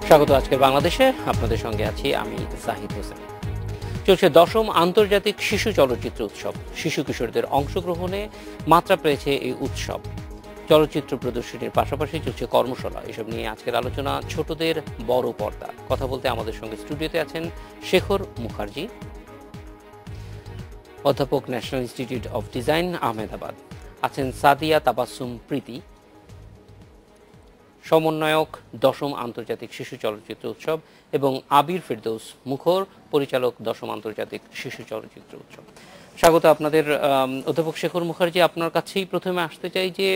স্বাগত আজকের বাংলাদেশে। আপনাদের সঙ্গে আছি আমি জাহিদ হোসেন। চলছে 10ম আন্তর্জাতিক শিশু চলচ্চিত্র উৎসব। শিশু কিশোরদের অংশগ্রহণে মাত্রা পেয়েছে এই উৎসব। চলচ্চিত্র প্রদর্শনীর পাশাপাশি চলছে কর্মশালা। এসব নিয়ে আজকের আলোচনা ছোটদের বড় পর্দা। কথা বলতে আমাদের সঙ্গে স্টুডিওতে আছেন শেখর মুখার্জি, অধ্যাপক, national institute of design, Ahmedabad. আছেন সাদিয়া তাবাসসুম প্রীতি, সমন্বয়ক 10ম আন্তর্জাতিক শিশু চলচ্চিত্র উৎসব, এবং আবির ফেরদৌস মুখর, পরিচালক 10ম আন্তর্জাতিক শিশু চলচ্চিত্র উৎসব। স্বাগত আপনাদের। অধ্যাপক শেখর মুখার্জি, আপনার কাছেই প্রথমে আসতে চাই যে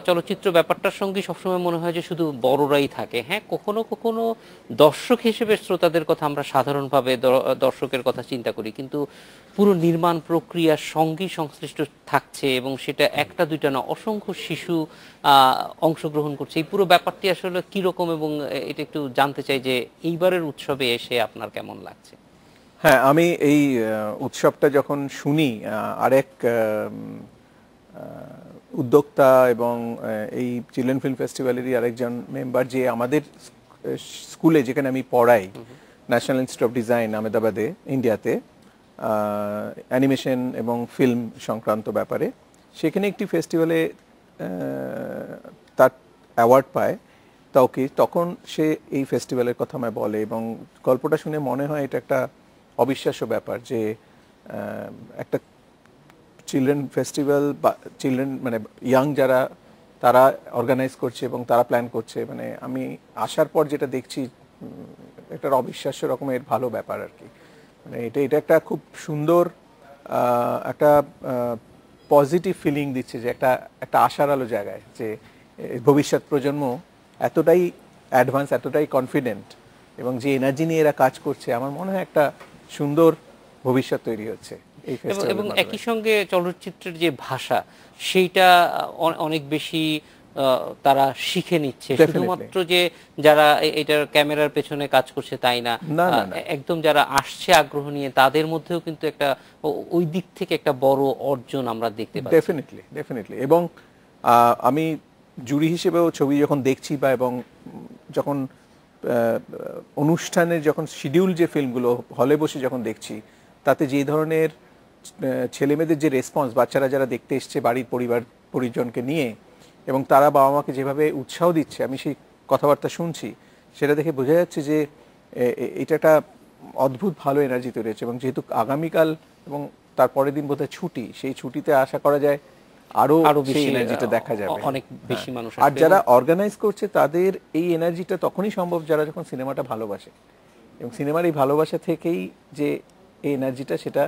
চলচ্চিত্র ব্যাপারটার সঙ্গে সবসময় মনে হয় যে শুধু বড়রাই থাকে। হ্যাঁ, কখনো কখনো দর্শক হিসেবে শ্রোতাদের কথা আমরা সাধারণভাবে দর্শকের কথা চিন্তা করি, কিন্তু পুরো নির্মাণ প্রক্রিয়ার সঙ্গেই সংশ্লিষ্ট থাকছে এবং সেটা একটা দুইটা না, অসংখ্য শিশু অংশগ্রহণ করছে। এই পুরো ব্যাপারটি আসলে কীরকম, এবং এটা একটু জানতে চাই যে এইবারের উৎসবে এসে আপনার কেমন লাগছে। হ্যাঁ, আমি এই উৎসবটা যখন শুনি, আরেক উদ্যোক্তা এবং এই চিলড্রেন ফিল্ম ফেস্টিভ্যালেরই আরেকজন মেম্বার, যে আমাদের স্কুলে যেখানে আমি পড়াই, ন্যাশনাল ইনস্টিটিউট অফ ডিজাইন আহমেদাবাদে, ইন্ডিয়াতে, অ্যানিমেশন এবং ফিল্ম সংক্রান্ত ব্যাপারে, সেখানে একটি ফেস্টিভ্যালে তার অ্যাওয়ার্ড পায় তখন সে এই ফেস্টিভ্যালের কথা আমায় বলে, এবং গল্পটা শুনে মনে হয় এটা একটা অবিশ্বাস্য ব্যাপার যে একটা চিলড্রেন ফেস্টিভ্যাল বা চিলড্রেন মানে ইয়াং যারা তারা অর্গানাইজ করছে এবং তারা প্ল্যান করছে। মানে আমি আসার পর যেটা দেখছি, এটার অবিশ্বাস্য রকমের ভালো ব্যাপার আর কি। মানে এটা একটা খুব সুন্দর একটা পজিটিভ ফিলিং দিচ্ছে, যে একটা আশার আলো জায়গায়, যে ভবিষ্যৎ প্রজন্ম এতটাই অ্যাডভান্স, এতটাই কনফিডেন্ট, এবং যে এনার্জি নিয়ে এরা কাজ করছে, আমার মনে হয় একটা সুন্দর ভবিষ্যৎ তৈরি হচ্ছে। এবং একই সঙ্গে চলচ্চিত্রের যে ভাষা, সেইটা অনেক বেশি তারা শিখে নিচ্ছে। শুধুমাত্র যে যারা এটার ক্যামেরার পেছনে কাজ করছে তাই না, একদম যারা আসছে আগ্রহ নিয়ে, তাদের মধ্যেও কিন্তু একটা ওই দিক থেকে একটা বড় অর্জন আমরা দেখতে পাচ্ছি। ডেফিনেটলি। এবং আমি জুরি হিসেবেও ছবি যখন দেখছি, বা এবং যখন অনুষ্ঠানের যখন শিডিউল যে ফিল্মগুলো হলে বসে যখন দেখছি, তাতে যে ধরনের ছেলেমেয়েদের যে রেসপন্স, বাচ্চারা যারা দেখতে এসছে বাড়ির পরিজনকে নিয়ে, এবং তারা বাবা মাকে যেভাবে উৎসাহ দিচ্ছে, আমি সেই কথাবার্তা শুনছি, সেটা দেখে বোঝা যাচ্ছে যে এটা একটা অদ্ভুত ভালো এনার্জি তৈরি হচ্ছে। এবং যেহেতু আগামীকাল এবং তারপরের দিন বোধহয় ছুটি, সেই ছুটিতে আশা করা যায় আরো বেশি এনার্জিটা দেখা যাবে, অনেক বেশি মানুষ। আর যারা অর্গানাইজ করছে তাদের এই এনার্জিটা তখনই সম্ভব যারা যখন সিনেমাটা ভালোবাসে, এবং সিনেমার এই ভালোবাসা থেকেই যে এই এনার্জিটা, সেটা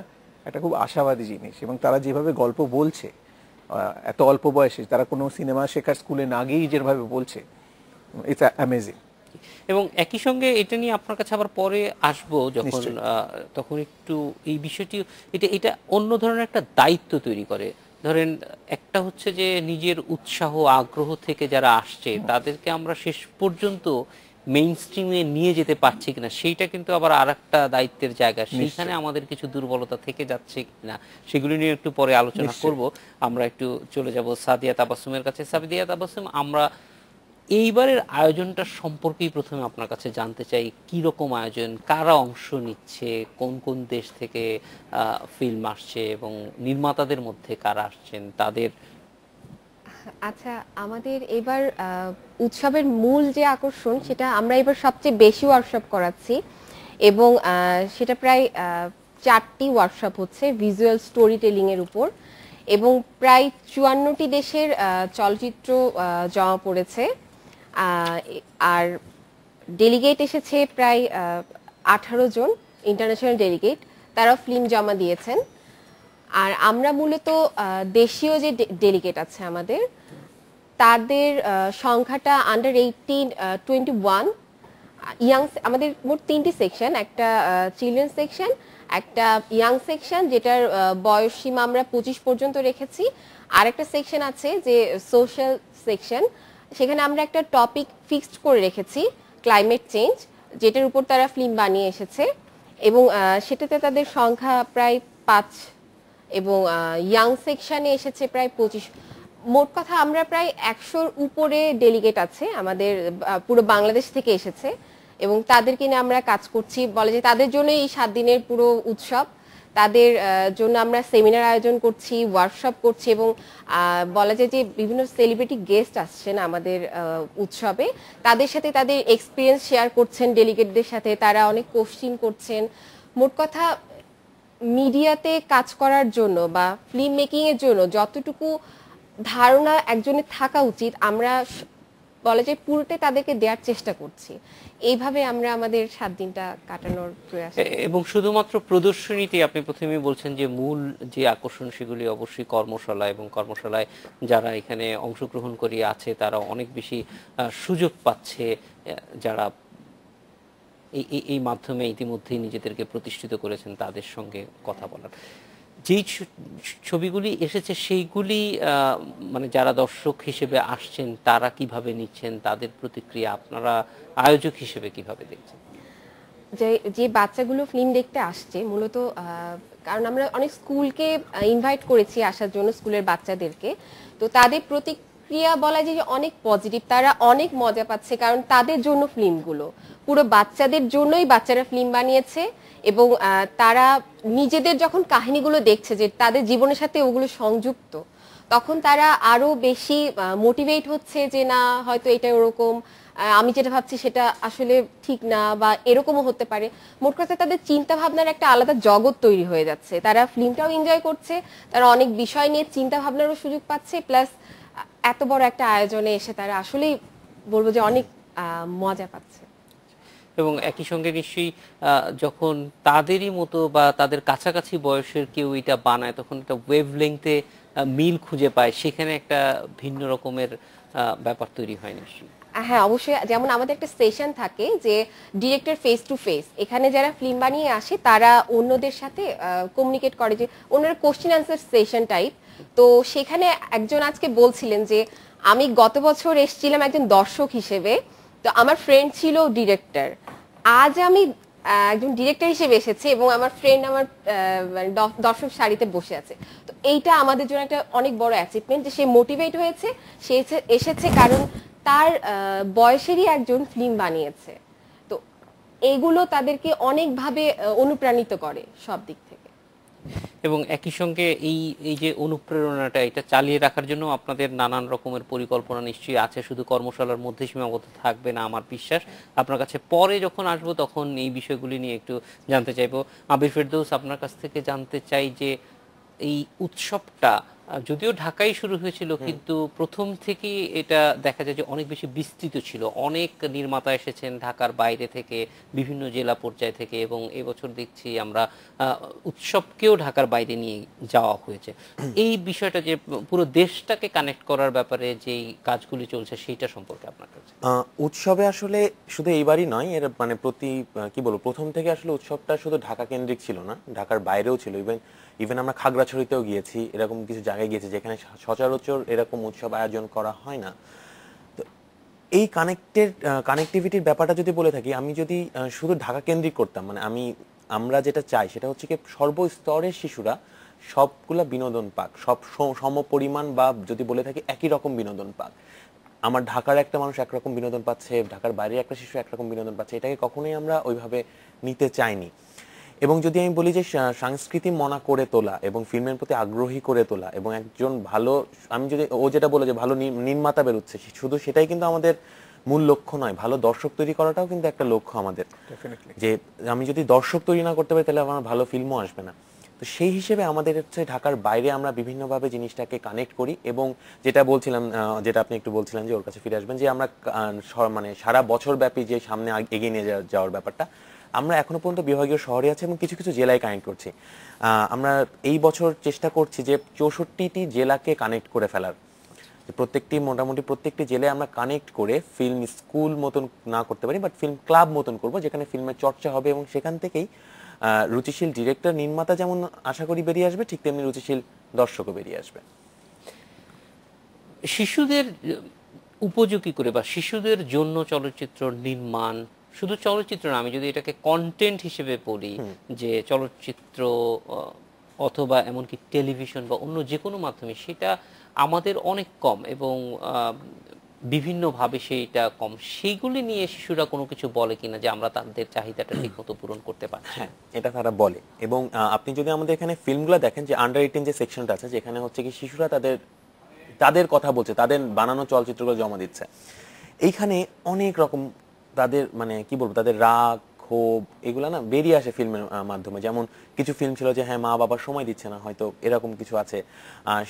একটা খুব আশাবাদী জিনিস। এবং তারা যেভাবে গল্প বলছে এত অল্প বয়সে, তারা কোনো সিনেমা শেখার স্কুলে না গিয়েই যেভাবে বলছে, ইটস অ্যামেজিং। এবং একই সঙ্গে এটা নিয়ে আপনার কাছে আবার পরে আসবো যখন, তখন একটু এই বিষয়টি, এটা অন্য ধরনের একটা দায়িত্ব তৈরি করে। ধরেন, একটা হচ্ছে যে নিজের উৎসাহ আগ্রহ থেকে যারা আসছে তাদেরকে আমরা শেষ পর্যন্ত মেইন স্ট্রিমে নিয়ে যেতে পারছি কিনা, সেইটা কিন্তু আবার আর একটা দায়িত্বের জায়গা। সেইখানে আমাদের কিছু দুর্বলতা থেকে যাচ্ছে কিনা, সেগুলি নিয়ে একটু পরে আলোচনা করব। আমরা একটু চলে যাব সাদিয়া তাবাসসুমের কাছে। সাদিয়া তাবাসসুম, আমরা এইবারের আয়োজনটা সম্পর্কেই প্রথমে আপনার কাছে জানতে চাই। কি রকম আয়োজন, কারা অংশ নিচ্ছে, কোন কোন দেশ থেকে ফিল্ম আসছে, এবং নির্মাতাদের মধ্যে কারা আসছেন তাদের। আচ্ছা, আমাদের এবার উৎসবের মূল যে আকর্ষণ, সেটা আমরা এবার সবচেয়ে বেশি ওয়ার্কশপ করাচ্ছি, এবং সেটা প্রায় 4টি ওয়ার্কশপ হচ্ছে ভিজুয়াল স্টোরি টেলিং এর উপর, এবং প্রায় 54টি দেশের চলচ্চিত্র জমা পড়েছে, আর ডেলিগেট এসেছে প্রায় 18 জন ইন্টারন্যাশনাল ডেলিগেট, তারা ফিল্ম জমা দিয়েছেন। আর আমরা মূলত দেশীয় যে ডেলিগেট আছে আমাদের, তাদের সংখ্যাটা আন্ডার 18, 21 ইয়াং। আমাদের মোট 3টি সেকশন, একটা চিলড্রেন সেকশন, একটা ইয়াং সেকশন যেটার বয়স সীমা আমরা 25 পর্যন্ত রেখেছি, আর একটা সেকশন আছে যে সোশ্যাল সেকশন, সেখানে আমরা একটা টপিক ফিক্সড করে রেখেছি, ক্লাইমেট চেঞ্জ, যেটার উপর তারা ফিল্ম বানিয়ে এসেছে, এবং সেটাতে তাদের সংখ্যা প্রায় 5, এবং ইয়াং সেকশনে এসেছে প্রায় 25। মোট কথা আমরা প্রায় 100-র উপরে ডেলিগেট আছে আমাদের, পুরো বাংলাদেশ থেকে এসেছে, এবং তাদেরকে নিয়ে আমরা কাজ করছি। বলে যে তাদের জন্য এই 7 দিনের পুরো উৎসব। তাদের জন্য আমরা সেমিনার আয়োজন করছি, ওয়ার্কশপ করছি এবং বলা যায় যে বিভিন্ন সেলিব্রিটি গেস্ট আসছেন আমাদের উৎসবে। তাদের সাথে তাদের এক্সপিরিয়েন্স শেয়ার করছেন ডেলিগেটদের সাথে, তারা অনেক কোশ্চিন করছেন। মোট কথা মিডিয়াতে কাজ করার জন্য বা ফিল্ম মেকিং এর জন্য যতটুকু ধারণা একজনের থাকা উচিত আমরা বলা যায় পুরোটাই তাদেরকে দেওয়ার চেষ্টা করছি। এইভাবে আমরা আমাদের 7 দিনটা কাটানোর প্রয়াস। এবং শুধুমাত্র প্রদর্শনীতে আপনি প্রথমেই বলছেন যে মূল যে আকর্ষণ সেগুলি অবশ্যই কর্মশালা, এবং কর্মশালায় যারা এখানে অংশগ্রহণ করে আছে তারা অনেক বেশি সুযোগ পাচ্ছে, যারা এই মাধ্যমে ইতিমধ্যেই নিজেদেরকে প্রতিষ্ঠিত করেছেন তাদের সঙ্গে কথা বলার। যেই ছবিগুলি এসেছে সেইগুলি মানে যারা দর্শক হিসেবে আসছেন তারা কিভাবে নিচ্ছেন, তাদের প্রতিক্রিয়া আপনারা আয়োজক হিসেবে কিভাবে দেখছেন? যে যে বাচ্চাগুলো ফিল্ম দেখতে আসছে মূলত কারণ আমরা অনেক স্কুলকে ইনভাইট করেছি আসার জন্য, স্কুলের বাচ্চাদেরকে। তো তাদের প্রতিক্রিয়া বলা যায় যে অনেক পজিটিভ, তারা অনেক মজা পাচ্ছে কারণ তাদের জন্য ফিল্মগুলো পুরো বাচ্চাদের জন্যই বাচ্চারা ফিল্ম বানিয়েছে এবং তারা নিজেদের যখন কাহিনীগুলো দেখছে যে তাদের জীবনের সাথে ওগুলো সংযুক্ত, তখন তারা আরো বেশি মোটিভেট হচ্ছে যে না হয়তো এটা ওরকম, আমি যেটা ভাবছি সেটা আসলে ঠিক না বা এরকমও হতে পারে। মোট কথা তাদের চিন্তা ভাবনার একটা আলাদা জগৎ তৈরি হয়ে যাচ্ছে, তারা ফিল্মটাও এনজয় করছে, তারা অনেক বিষয় নিয়ে চিন্তা ভাবনারও সুযোগ পাচ্ছে, প্লাস এত বড় একটা আয়োজনে এসে তারা আসলেই বলবো যে অনেক মজা পাচ্ছে। এবং একই সঙ্গে নিশ্চয়ই যখন তাদেরই মতো বা তাদের কাছাকাছি বয়সের কেউ এটা বানায় তখন একটা ওয়েভ লেংথে মিল খুঁজে পায়, সেখানে একটা ভিন্ন রকমের ব্যাপার তৈরি হয় নিশ্চয়ই। হ্যাঁ অবশ্যই, যেমন আমাদের একটা সেশন থাকে যে ডিরেক্টর ফেস টু ফেস, এখানে যারা ফিল্ম বানিয়ে আসে তারা অন্যদের সাথে কমিউনিকেট করে, যে ওনারা কোশ্চেন অ্যান্সার সেশন টাইপ। তো সেখানে একজন আজকে বলছিলেন যে আমি গত বছর এসেছিলাম একজন দর্শক হিসেবে, তো আমার ফ্রেন্ড ছিল ডিরেক্টর, আজ আমি একজন ডিরেক্টর হিসেবে এসেছি এবং আমার ফ্রেন্ড আমার মানে দর্শক সারিতে বসে আছে। তো এইটা আমাদের জন্য একটা অনেক বড় অ্যাচিভমেন্ট যে সে মোটিভেট হয়েছে, সে এসেছে কারণ তার বয়সেরই একজন ফিল্ম বানিয়েছে। তো এইগুলো তাদেরকে অনেকভাবে অনুপ্রাণিত করে সব দিক থেকে। এবং একই সঙ্গে এই এই যে অনুপ্রেরণাটা এটা চালিয়ে রাখার জন্য আপনাদের নানান রকমের পরিকল্পনা নিশ্চয়ই আছে, শুধু কর্মশালার মধ্যে সীমাবদ্ধ থাকবে না আমার বিশ্বাস। আপনার কাছে পরে যখন আসবো তখন এই বিষয়গুলি নিয়ে একটু জানতে চাইবো। আবির ফেরদৌস, আপনার কাছ থেকে জানতে চাই যে এই উৎসবটা যদিও ঢাকায় শুরু হয়েছিল কিন্তু প্রথম থেকেই এটা দেখা যায় যে অনেক বেশি বিস্তৃত ছিল, অনেক নির্মাতা এসেছেন ঢাকার বাইরে থেকে, বিভিন্ন জেলা পর্যায় থেকে, এবং এবছর দেখছি আমরা উৎসবকেও ঢাকার বাইরে নিয়ে যাওয়া হয়েছে। এই বিষয়টা যে পুরো দেশটাকে কানেক্ট করার ব্যাপারে যেই কাজগুলি চলছে সেইটা সম্পর্কে আপনার কাছে। উৎসবে আসলে শুধু এইবারই নয়, এর মানে কি বলবো, প্রথম থেকে আসলে উৎসবটা শুধু ঢাকা কেন্দ্রিক ছিল না, ঢাকার বাইরেও ছিল। ইভেন আমরা খাগড়াছড়িতেও গিয়েছি, এরকম কিছু জায়গায় গিয়েছি যেখানে সচরাচর এরকম উৎসব আয়োজন করা হয় না। তো এই কানেক্টিভিটির ব্যাপারটা যদি বলে থাকি, আমি যদি শুধু ঢাকা কেন্দ্রিক করতাম, মানে আমরা যেটা চাই সেটা হচ্ছে কি সর্বস্তরের শিশুরা সবগুলা বিনোদন পাক, সব সম পরিমাণ বা যদি বলে থাকি একই রকম বিনোদন পাক। আমার ঢাকার একটা মানুষ একরকম বিনোদন পাচ্ছে, ঢাকার বাইরে একটা শিশু একরকম বিনোদন পাচ্ছে, এটাকে কখনোই আমরা ওইভাবে নিতে চাইনি। এবং যদি আমি বলি যে সংস্কৃতি মনা করে তোলা এবং ফিল্মের প্রতি আগ্রহী করে তোলা এবং একজন ভালো, আমি যদি যেটা বলে যে ভালো নির্মাতা বেরোচ্ছে, শুধু সেটাই কিন্তু আমাদের মূল লক্ষ্য নয়, ভালো দর্শক তৈরি করাটাও কিন্তু একটা লক্ষ্য আমাদের। যে আমি যদি দর্শক তৈরি না করতে পারি তাহলে আমার ভালো ফিল্মও আসবে না। তো সেই হিসেবে আমাদের হচ্ছে ঢাকার বাইরে আমরা বিভিন্নভাবে জিনিসটাকে কানেক্ট করি। এবং যেটা বলছিলাম, যেটা আপনি একটু বলছিলেন যে ওর কাছে ফিরে আসবেন, যে আমরা মানে সারা বছর ব্যাপী যে সামনে এগিয়ে নিয়ে যাওয়ার ব্যাপারটা, আমরা এখনো পর্যন্ত বিভাগীয় শহরে আছে এবং কিছু কিছু জেলায় কানেক্ট করছি। আমরা এই বছর চেষ্টা করছি যে 64টি জেলাকে কানেক্ট করে ফেলার, মোটামুটি প্রত্যেকটি জেলায় আমরা কানেক্ট করে ফিল্ম স্কুল মতন না করতে পারি, বাট ফিল্ম ক্লাব মতন করব, যেখানে ফিল্মের চর্চা হবে এবং সেখান থেকেই রুচিশীল ডিরেক্টর নির্মাতা যেমন আশা করি বেরিয়ে আসবে, ঠিক তেমনি রুচিশীল দর্শকও বেরিয়ে আসবে। শিশুদের উপযোগী করে বা শিশুদের জন্য চলচ্চিত্র নির্মাণ, শুধু চলচ্চিত্র না, আমি যদি এটাকে কন্টেন্ট হিসেবে বলি, যে চলচ্চিত্র অথবা এমনকি টেলিভিশন বা অন্য যে কোনো মাধ্যমে, সেটা আমাদের অনেক কম। এবং বিভিন্নভাবে সেইটা কম, সেইগুলি নিয়ে শিশুরা কোনো কিছু বলে কিনা যে আমরা তাদের চাহিদাটা ঠিকমতো পূরণ করতে পারছি না? হ্যাঁ, এটা তারা বলে। এবং আপনি যদি আমাদের এখানে ফিল্মগুলো দেখেন, যে আন্ডার 18 যে সেকশনটা আছে, যেখানে হচ্ছে কি শিশুরা তাদের কথা বলছে, তাদের বানানো চলচ্চিত্রগুলো জমা দিচ্ছে, এইখানে অনেক রকম তাদের মানে কি বলবো, তাদের রাগ, ক্ষোভ, এগুলা না বেরিয়ে আসে ফিল্মের মাধ্যমে। যেমন কিছু ফিল্ম ছিল যে হ্যাঁ, মা বাবা সময় দিচ্ছে না, হয়তো এরকম কিছু আছে,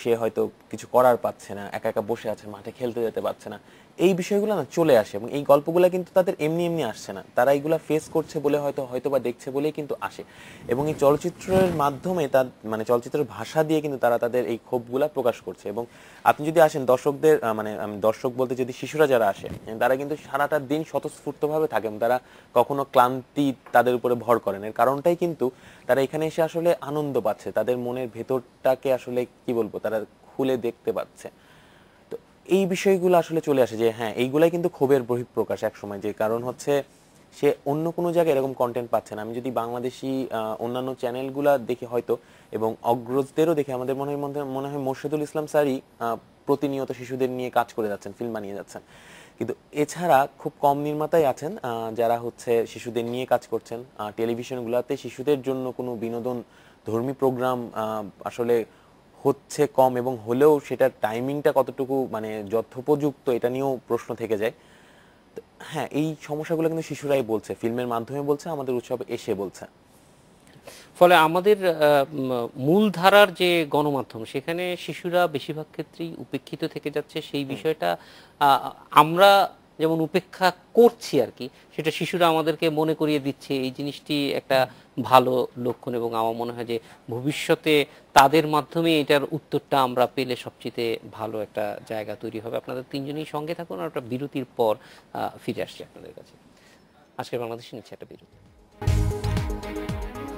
সে হয়তো কিছু করার পাচ্ছে না, একা একা বসে আছে, মাঠে খেলতে যেতে পারছে না, এই বিষয়গুলো না চলে আসে। এবং এই গল্পগুলো কিন্তু তাদের এমনি এমনি আসছে না, তারা এইগুলা ফেস করছে বলে হয়তো বা দেখছে বলেই কিন্তু আসে। এবং এই চলচ্চিত্রের মাধ্যমে তার মানে চলচ্চিত্রের ভাষা দিয়ে কিন্তু তারা তাদের এই ক্ষোভগুলা প্রকাশ করছে। এবং আপনি যদি আসেন দর্শকদের মানে আমি দর্শক বলতে যদি শিশুরা যারা আসে, তারা কিন্তু সারাটা দিন স্বতঃস্ফূর্তভাবে থাকেন, তারা কখনো ক্লান্তি তাদের উপরে ভর করেন। এর কারণটাই কিন্তু তারা এখানে এসে আসলে আনন্দ পাচ্ছে, তাদের মনের ভেতরটাকে আসলে কি বলবো, তারা খুলে দেখতে পাচ্ছে। তো এই বিষয়গুলো আসলে চলে আসে যে হ্যাঁ, এইগুলাই কিন্তু ক্ষোভের বহিঃপ্রকাশ এক সময়। যে কারণ হচ্ছে সে অন্য কোনো জায়গায় এরকম কন্টেন্ট পাচ্ছে না। আমি যদি বাংলাদেশি অন্যান্য চ্যানেলগুলা দেখি হয়তো, এবং অগ্রজদেরও দেখি, আমাদের মনে হয় মোর্শেদুল ইসলাম স্যারই প্রতিনিয়ত শিশুদের নিয়ে কাজ করে যাচ্ছেন, ফিল্ম বানিয়ে যাচ্ছেন। কিন্তু এছাড়া খুব কম নির্মাতাই আছেন যারা হচ্ছে শিশুদের নিয়ে কাজ করছেন। টেলিভিশনগুলোতে শিশুদের জন্য কোনো বিনোদন ধর্মী প্রোগ্রাম আসলে হচ্ছে কম, এবং হলেও সেটার টাইমিংটা কতটুকু মানে যথোপযুক্ত, এটা নিয়েও প্রশ্ন থেকে যায়। হ্যাঁ, এই সমস্যাগুলো কিন্তু শিশুরাই বলছে, ফিল্মের মাধ্যমে বলছে, আমাদের উৎসবে এসে বলছে। ফলে আমাদের মূলধারার যে গণমাধ্যম, সেখানে শিশুরা বেশিরভাগ ক্ষেত্রেই উপেক্ষিত থেকে যাচ্ছে। সেই বিষয়টা আমরা যেমন উপেক্ষা করছি আর কি, সেটা শিশুরা আমাদেরকে মনে করিয়ে দিচ্ছে। এই জিনিসটি একটা ভালো লক্ষণ, এবং আমার মনে হয় যে ভবিষ্যতে তাদের মাধ্যমে এটার উত্তরটা আমরা পেলে সবচেয়ে ভালো একটা জায়গা তৈরি হবে। আপনাদের তিনজনেই সঙ্গে থাকুন, আর একটা বিরতির পর ফিরে আসছি আপনাদের কাছে। আজকের বাংলাদেশে নিচ্ছে একটা বিরতি।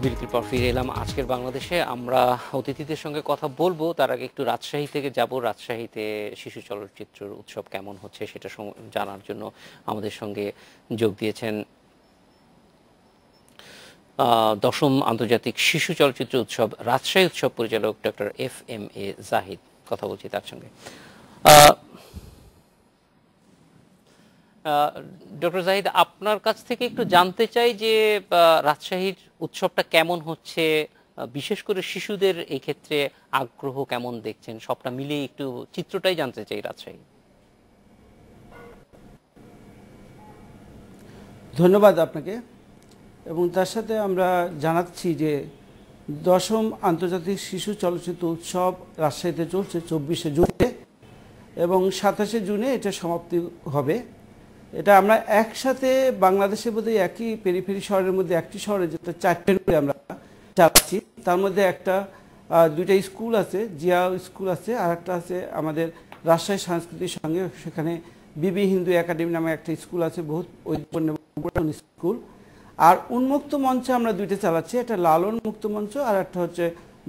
বিরতির পর ফিরে এলাম। আজকের বাংলাদেশে আমরা অতিথিদের সঙ্গে কথা বলবো, তার আগে একটু রাজশাহী থেকে যাব। রাজশাহীতে শিশু চলচ্চিত্র উৎসব কেমন হচ্ছে সেটা জানার জন্য আমাদের সঙ্গে যোগ দিয়েছেন 10ম আন্তর্জাতিক শিশু চলচ্চিত্র উৎসব রাজশাহী উৎসব পরিচালক ডক্টর FMA জাহিদ। কথা বলছি তার সঙ্গে। ডক্টর জাহিদ, আপনার কাছ থেকে একটু জানতে চাই যে রাজশাহীর উৎসবটা কেমন হচ্ছে, বিশেষ করে শিশুদের এই ক্ষেত্রে আগ্রহ কেমন দেখছেন, সবটা মিলিয়ে একটু চিত্রটাই জানতে চাই রাজশাহী। ধন্যবাদ আপনাকে। এবং তার সাথে আমরা জানাচ্ছি যে 10ম আন্তর্জাতিক শিশু চলচ্চিত্র উৎসব রাজশাহীতে চলছে 24শে জুনে, এবং 27শে জুনে এটা সমাপ্তি হবে। এটা আমরা একসাথে বাংলাদেশে বোধহয় একই পেরিফেরি শহরের মধ্যে একটি শহরে যেটা 4টে করে আমরা চালাচ্ছি। তার মধ্যে একটা 2টা স্কুল আছে, জিয়া স্কুল আছে, আর একটা আছে আমাদের রাজশাহী সাংস্কৃতিক সঙ্গে, সেখানে বিবি হিন্দু একাডেমি নামে একটা স্কুল আছে, বহুত ঐতিহ্যপূর্ণ স্কুল। আর উন্মুক্ত মঞ্চে আমরা 2টা চালাচ্ছি, একটা লালন মুক্ত মঞ্চ আর একটা হচ্ছে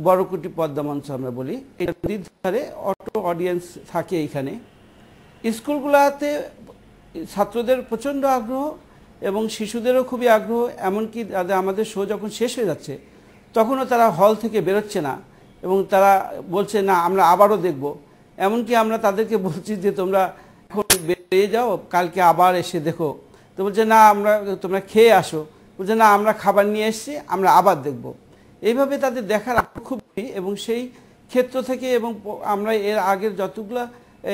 বড়কুটি পদ্মা মঞ্চ আমরা বলি। এটা নদীর ধারে অটো অডিয়েন্স থাকে এইখানে। স্কুলগুলোতে ছাত্রদের প্রচণ্ড আগ্রহ এবং শিশুদেরও খুবই আগ্রহ, এমনকি আমাদের শো যখন শেষ হয়ে যাচ্ছে তখনও তারা হল থেকে বেরোচ্ছে না, এবং তারা বলছে না আমরা আবারও দেখব। এমনকি আমরা তাদেরকে বলছি যে তোমরা এখন বেরিয়ে যাও, কালকে আবার এসে দেখো। তো বলছে না, তোমরা খেয়ে আসো। বলছে না, আমরা খাবার নিয়ে এসেছি, আমরা আবার দেখব। এইভাবে তাদের দেখার আগ্রহ খুব, এবং সেই ক্ষেত্র থেকে এবং আমরা এর আগের যতগুলো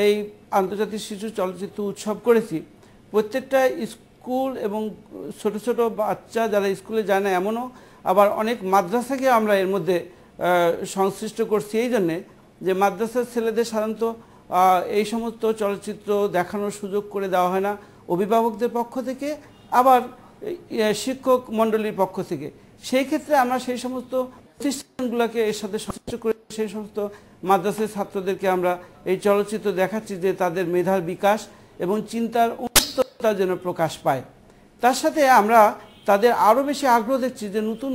এই আন্তর্জাতিক শিশু চলচ্চিত্র উৎসব করেছি, প্রত্যেকটা স্কুল এবং ছোট ছোট বাচ্চা যারা স্কুলে যায় না এমনও আবার অনেক মাদ্রাসাকে আমরা এর মধ্যে সংশ্লিষ্ট করছি। এই জন্যে যে মাদ্রাসার ছেলেদের সাধারণত এই সমস্ত চলচ্চিত্র দেখানোর সুযোগ করে দেওয়া হয় না অভিভাবকদের পক্ষ থেকে, আবার শিক্ষক মণ্ডলীর পক্ষ থেকে। সেই ক্ষেত্রে আমরা সেই সমস্ত প্রতিষ্ঠানগুলোকে এর সাথে সংশ্লিষ্ট করে সেই সমস্ত মাদ্রাসার ছাত্রদেরকে আমরা এই চলচ্চিত্র দেখাচ্ছি যে তাদের মেধার বিকাশ এবং চিন্তার উন্নততা যেন প্রকাশ পায়। তার সাথে আমরা তাদের আরও বেশি আগ্রহ দেখছি যে নতুন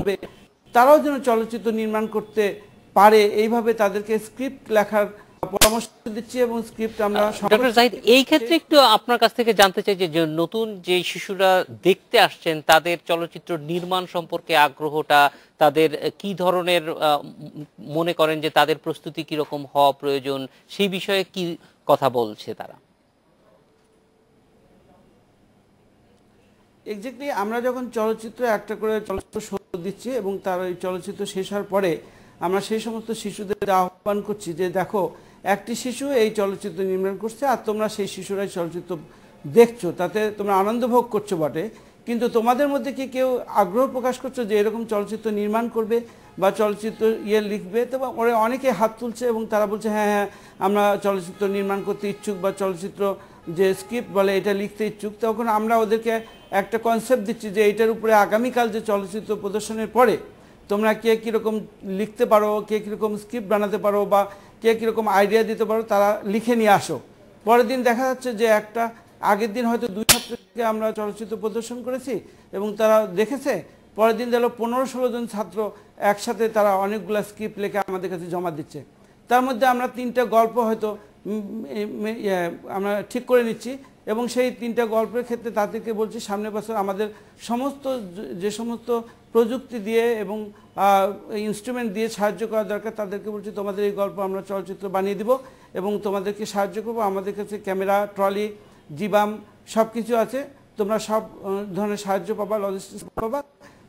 তারাও যেন চলচ্চিত্র নির্মাণ করতে পারে, এইভাবে তাদেরকে স্ক্রিপ্ট লেখার পরামর্শ দিচ্ছি এবং স্ক্রিপ্ট আমরা। ডক্টর জাহিদ, এই ক্ষেত্রে একটু আপনার কাছ থেকে জানতে চাই যে নতুন যে শিশুরা দেখতে আসছেন তাদের চলচ্চিত্র নির্মাণ সম্পর্কে আগ্রহটা, তাদের কি ধরনের মনে করেন যে তাদের প্রস্তুতি কিরকম হওয়া প্রয়োজন, সেই বিষয়ে কি কথা বলছে তারা? এক্স্যাক্টলি আমরা যখন চলচ্চিত্র একটা করে চলচ্চিত্র শো দিচ্ছি এবং তার ওই চলচ্চিত্র শেষ হওয়ার পরে আমরা সেই সমস্ত শিশুদের আহ্বান করছি যে দেখো একটি শিশু এই চলচ্চিত্র নির্মাণ করছে আর তোমরা সেই শিশুরাই চলচ্চিত্র দেখছো, তাতে তোমরা আনন্দ ভোগ করছো বটে, কিন্তু তোমাদের মধ্যে কি কেউ আগ্রহ প্রকাশ করছো যে এরকম চলচ্চিত্র নির্মাণ করবে বা চলচ্চিত্র লিখবে? তো ওরা অনেকে হাত তুলছে এবং তারা বলছে হ্যাঁ হ্যাঁ আমরা চলচ্চিত্র নির্মাণ করতে ইচ্ছুক বা চলচ্চিত্র যে স্ক্রিপ্ট বলে এটা লিখতে ইচ্ছুক। তখন আমরা ওদেরকে একটা কনসেপ্ট দিচ্ছি যে এইটার উপরে আগামীকাল যে চলচ্চিত্র প্রদর্শনের পরে তোমরা কে কীরকম লিখতে পারো, কে কীরকম স্ক্রিপ্ট বানাতে পারো বা কে কীরকম আইডিয়া দিতে পারো তারা লিখে নিয়ে আসো। পরের দিন দেখা যাচ্ছে যে একটা আগের দিন হয়তো 2 ছাত্রকে আমরা চলচ্চিত্র প্রদর্শন করেছি এবং তারা দেখেছে, পরের দিন দেখলো 15-16 জন ছাত্র একসাথে তারা অনেকগুলো স্ক্রিপ্ট লিখে আমাদের কাছে জমা দিচ্ছে। তার মধ্যে আমরা 3টা গল্প হয়তো আমরা ঠিক করে নিচ্ছি এবং সেই 3টা গল্পের ক্ষেত্রে তাদেরকে বলছি সামনের বছর আমাদের সমস্ত যে সমস্ত প্রযুক্তি দিয়ে এবং ইনস্ট্রুমেন্ট দিয়ে সাহায্য করা দরকার তাদেরকে বলছি তোমাদের এই গল্প আমরা চলচ্চিত্র বানিয়ে দিব এবং তোমাদেরকে সাহায্য করবো। আমাদের কাছে ক্যামেরা, ট্রলি, জিবাম সব কিছু আছে, তোমরা সব ধরনের সাহায্য পাবা, লজিস্টিক্স পাবা,